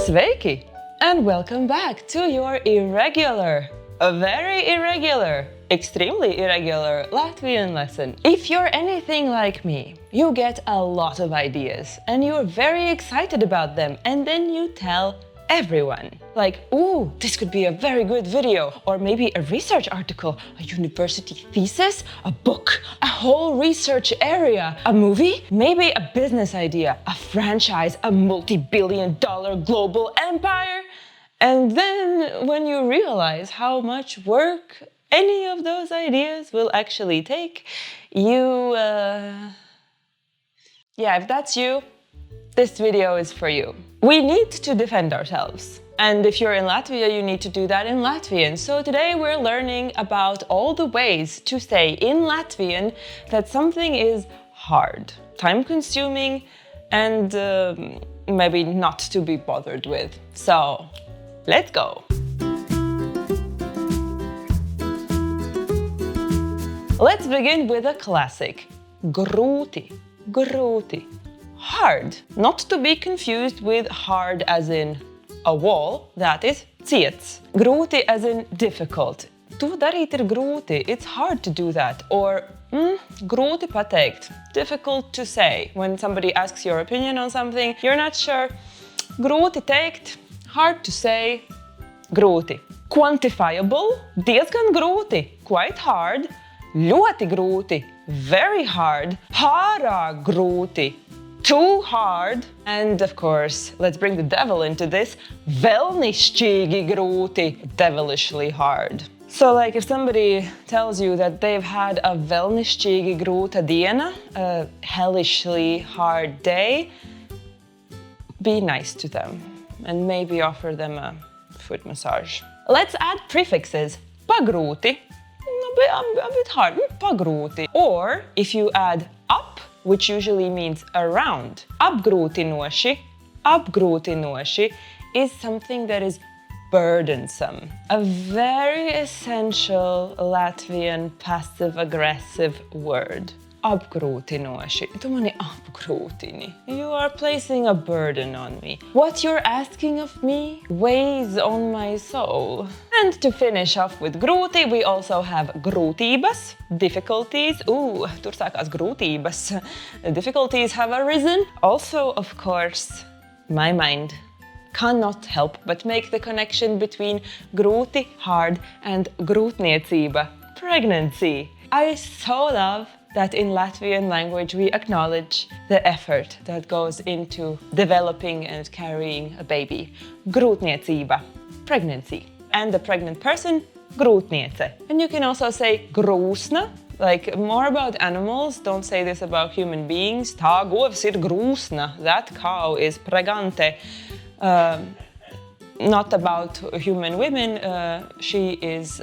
Sveiki! And welcome back to your irregular, a very irregular, extremely irregular Latvian lesson. If you're anything like me, you get a lot of ideas and you're very excited about them, and then you tell everyone. Like, ooh, this could be a very good video, or maybe a research article, a university thesis, a book, a whole research area, a movie, maybe a business idea, a franchise, a multi-billion-dollar global empire. And then when you realize how much work any of those ideas will actually take, if that's you, this video is for you. We need to defend ourselves. And if you're in Latvia, you need to do that in Latvian. So today we're learning about all the ways to say in Latvian that something is hard, time-consuming, and maybe not to be bothered with. So, let's go! Let's begin with a classic. Grūti, grūti. Hard. Not to be confused with hard as in a wall, that is ciets. Grūti as in difficult. To darīt ir grūti. It's hard to do that. Or grūti pateikt. Difficult to say. When somebody asks your opinion on something, you're not sure. Grūti teikt. Hard to say. Grūti. Quantifiable. Diezgan grūti. Quite hard. Ļoti grūti. Very hard. Pārāk grūti. Too hard. And of course, let's bring the devil into this. Vēlnišķīgi grūti. Devilishly hard. So like if somebody tells you that they've had a vēlnišķīgi grūta diena, a hellishly hard day, be nice to them and maybe offer them a foot massage. Let's add prefixes. Pagrūti. A bit hard. Pagrūti. Or if you add up, which usually means around. Apgrūtinoši, apgrūtinoši is something that is burdensome. A very essential Latvian passive-aggressive word. Apgrūtinoši. Tu mani apgrūtini. You are placing a burden on me. What you're asking of me weighs on my soul. And to finish off with grūti, we also have grūtības, difficulties. Tur sākās grūtības. Difficulties have arisen. Also, of course, my mind cannot help but make the connection between grūti, hard, and grūtniecība, pregnancy. I so love that in Latvian language we acknowledge the effort that goes into developing and carrying a baby. Grūtniecība, pregnancy. And the pregnant person, grūtniece. And you can also say grūsna, like more about animals. Don't say this about human beings. Tā govs ir grūsna. That cow is pregante. Not about human women. She is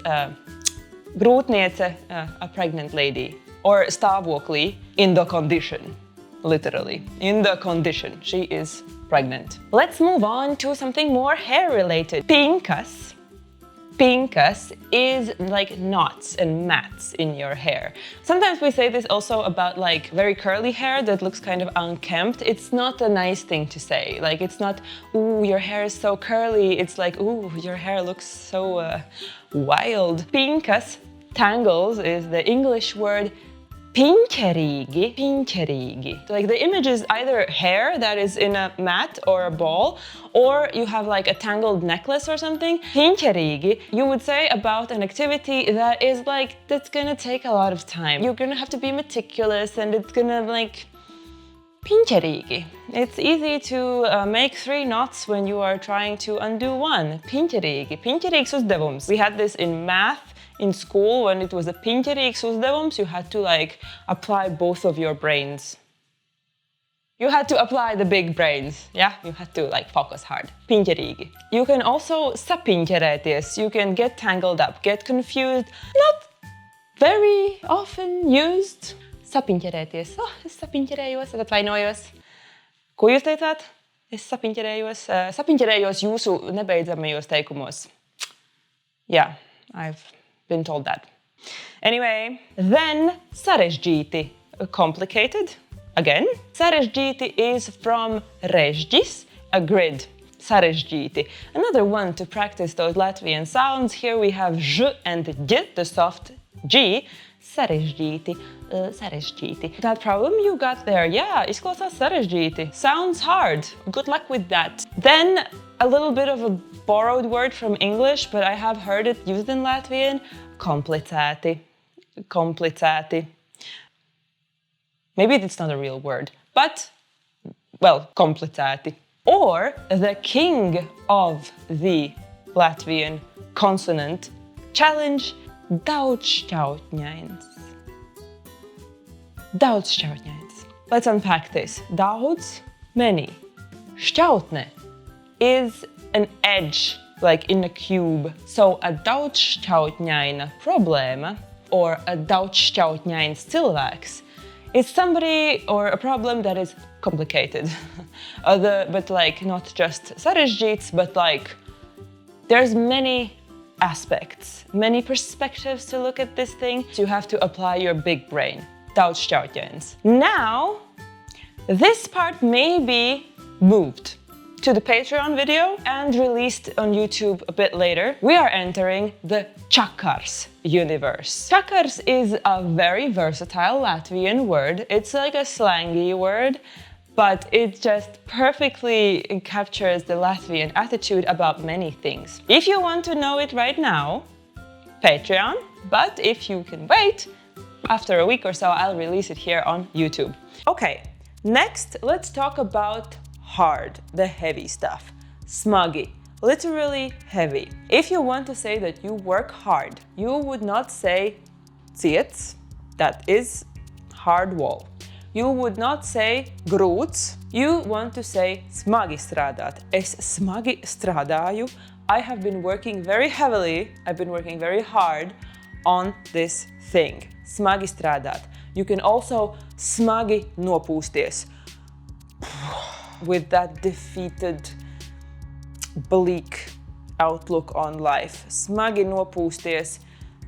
grūtniece, a pregnant lady. Or stāvoklī, in the condition. Literally, in the condition. She is pregnant. Let's move on to something more hair-related. Pinkas. Pinkas is like knots and mats in your hair. Sometimes we say this also about like very curly hair that looks kind of unkempt. It's not a nice thing to say. Like it's not, ooh, your hair is so curly. It's like, ooh, your hair looks so wild. Pinkas, tangles is the English word pinķerīgi, pinķerīgi. Like the image is either hair that is in a mat or a ball, or you have like a tangled necklace or something. Pinķerīgi, you would say about an activity that is like, that's gonna take a lot of time. You're gonna have to be meticulous and it's gonna like, pinķerīgi. It's easy to make 3 knots when you are trying to undo 1. Pinķerīgi, pinķerīgs uzdevums. We had this in math. In school, when it was a pinķerīgs uzdevums, you had to like apply both of your brains. You had to apply the big brains, yeah? You had to like focus hard. Pinķerīgi. You can also sapinķerēties. You can get tangled up, get confused. Not very often used. Sapinķerēties. Oh, es sapinķerējos, es atvainojos. Ko jūs teicāt? Es sapinķerējos. Sapinķerējos jūsu nebeidzamajos teikumos. Yeah, I've been told that. Anyway, then sarežģīti, complicated, Again, sarežģīti is from režģis, a grid. Sarežģīti. Another one to practice those Latvian sounds. Here we have ž and j, the soft g. Sarežģīti, sarežģīti. That problem you got there, yeah, izklausās sarežģīti. Sounds hard. Good luck with that. Then a little bit of a borrowed word from English, but I have heard it used in Latvian. Komplicēti. Komplicēti. Maybe it's not a real word, but, well, komplicēti. Or the king of the Latvian consonant challenge, daudzšķautņains. Daudzšķautņains. Let's unpack this. Daudz, many. Šķautne is an edge, like in a cube. So a daudzšķautņaina problēma or a daudzšķautņains cilvēks is somebody or a problem that is complicated. But like not just sarežģīts, but like there's many aspects, many perspectives to look at this thing. So you have to apply your big brain. Daudzšķautņains. Now, this part may be moved to the Patreon video and released on YouTube a bit later. We are entering the čakars universe. Čakars is a very versatile Latvian word. It's like a slangy word, but it just perfectly captures the Latvian attitude about many things. If you want to know it right now, Patreon, but if you can wait, after a week or so, I'll release it here on YouTube. Okay, next, let's talk about hard, the heavy stuff. Smagi, literally heavy. If you want to say that you work hard, you would not say ciets, that is hard wall. You would not say grūts, you want to say smagi strādāt. Es smagi strādāju. I have been working very heavily, I've been working very hard on this thing. Smagi strādāt. You can also smagi nopūsties. With that defeated, bleak outlook on life. Smagi nopūsties,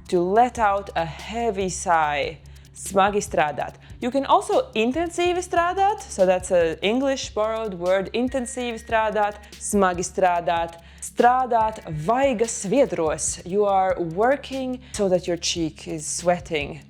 to let out a heavy sigh. Smagi strādāt. You can also intensīvi strādāt, so that's an English borrowed word. Intensīvi strādāt, smagi strādāt. Strādāt vaiga sviedros. You are working so that your cheek is sweating.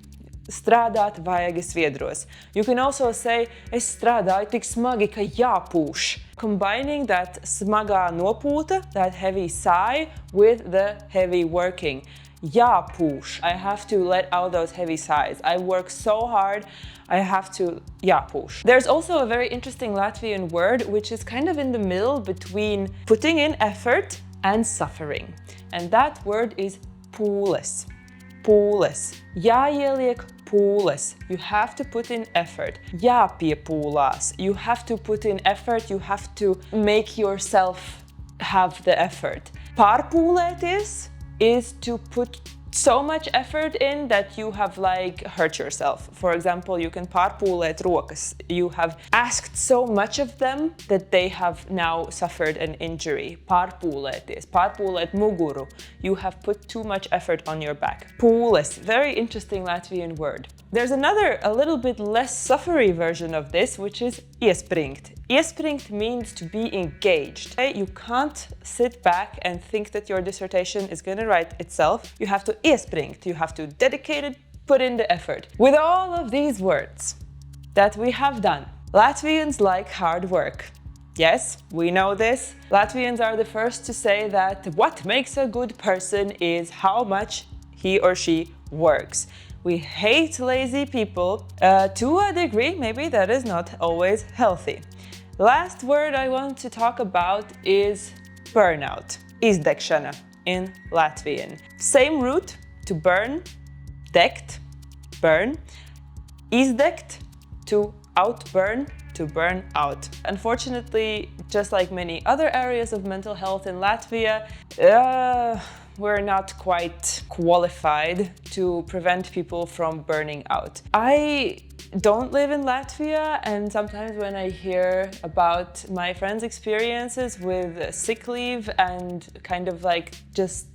Strādāt vaiga sviedros. You can also say, es strādāju tik smagi, ka jāpūš. Combining that smagā nopūta, that heavy sigh, with the heavy working. Jāpūš. I have to let out those heavy sighs. I work so hard, I have to jāpūš. There's also a very interesting Latvian word which is kind of in the middle between putting in effort and suffering. And that word is pūles. Pūles. Jāieliek pūles. You have to put in effort. Jāpiepūlās. You have to put in effort. You have to make yourself have the effort. Pārpūlēties is to put so much effort in that you have like hurt yourself. For example, you can pārpūlēt rokas. You have asked so much of them that they have now suffered an injury. Pārpūlēties, pārpūlēt muguru. You have put too much effort on your back. Pūles, very interesting Latvian word. There's another, a little bit less suffery version of this, which is iespringt. Iespringt means to be engaged. You can't sit back and think that your dissertation is going to write itself. You have to iespringt. You have to dedicate it, put in the effort. With all of these words that we have done, Latvians like hard work. Yes, we know this. Latvians are the first to say that what makes a good person is how much he or she works. We hate lazy people to a degree, maybe that is not always healthy. Last word I want to talk about is burnout, izdegšana in Latvian. Same root to burn, degt, burn, izdegt to outburn, to burn out. Unfortunately, just like many other areas of mental health in Latvia, we're not quite qualified to prevent people from burning out. I don't live in Latvia, and sometimes when I hear about my friends' experiences with sick leave and kind of like just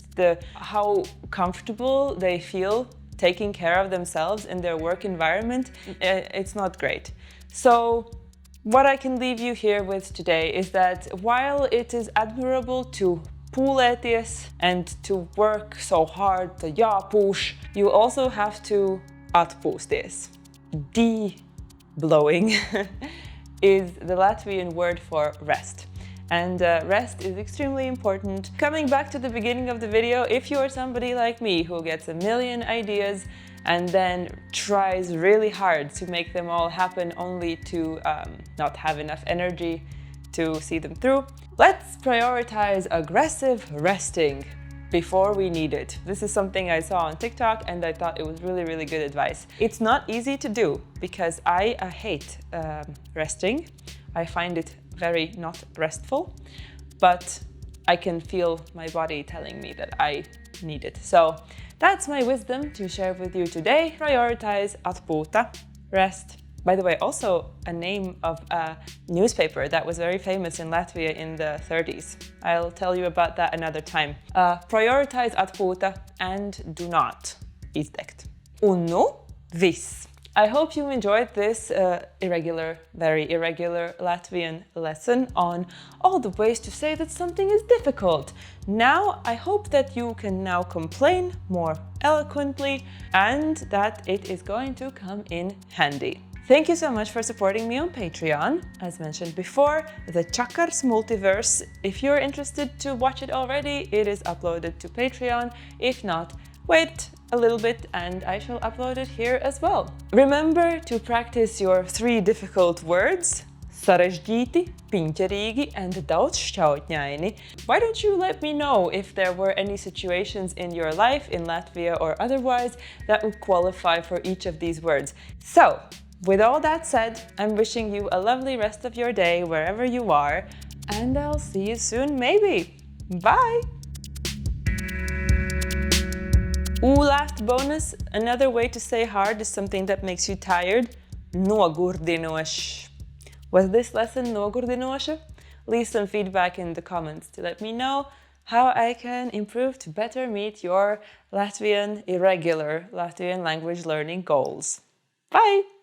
how comfortable they feel taking care of themselves in their work environment, it's not great. So what I can leave you here with today is that while it is admirable to pūlēties and to work so hard, to jāpūš, you also have to atpūsties. De-blowing is the Latvian word for rest. And rest is extremely important. Coming back to the beginning of the video, if you are somebody like me who gets a million ideas and then tries really hard to make them all happen only to not have enough energy to see them through, let's prioritize aggressive resting before we need it. This is something I saw on TikTok and I thought it was really, really good advice. It's not easy to do because I hate resting. I find it very not restful, but I can feel my body telling me that I need it. So that's my wisdom to share with you today. Prioritize atpūta, rest. By the way, also a name of a newspaper that was very famous in Latvia in the 30s. I'll tell you about that another time. Prioritize atpūta and do not izdegt. Un nu viss. I hope you enjoyed this very irregular Latvian lesson on all the ways to say that something is difficult. Now, I hope that you can now complain more eloquently and that it is going to come in handy. Thank you so much for supporting me on Patreon. As mentioned before, the Čakars Multiverse, if you're interested to watch it already, it is uploaded to Patreon. If not, wait a little bit and I shall upload it here as well. Remember to practice your 3 difficult words, sarežģīti, pinķerīgi, and daudzšķautņaini. Why don't you let me know if there were any situations in your life, in Latvia or otherwise, that would qualify for each of these words. So, with all that said, I'm wishing you a lovely rest of your day wherever you are, and I'll see you soon, maybe. Bye! Ooh, last bonus, another way to say hard is something that makes you tired. Nogurdinošs. Was this lesson nogurdinoša? Leave some feedback in the comments to let me know how I can improve to better meet your irregular Latvian language learning goals. Bye!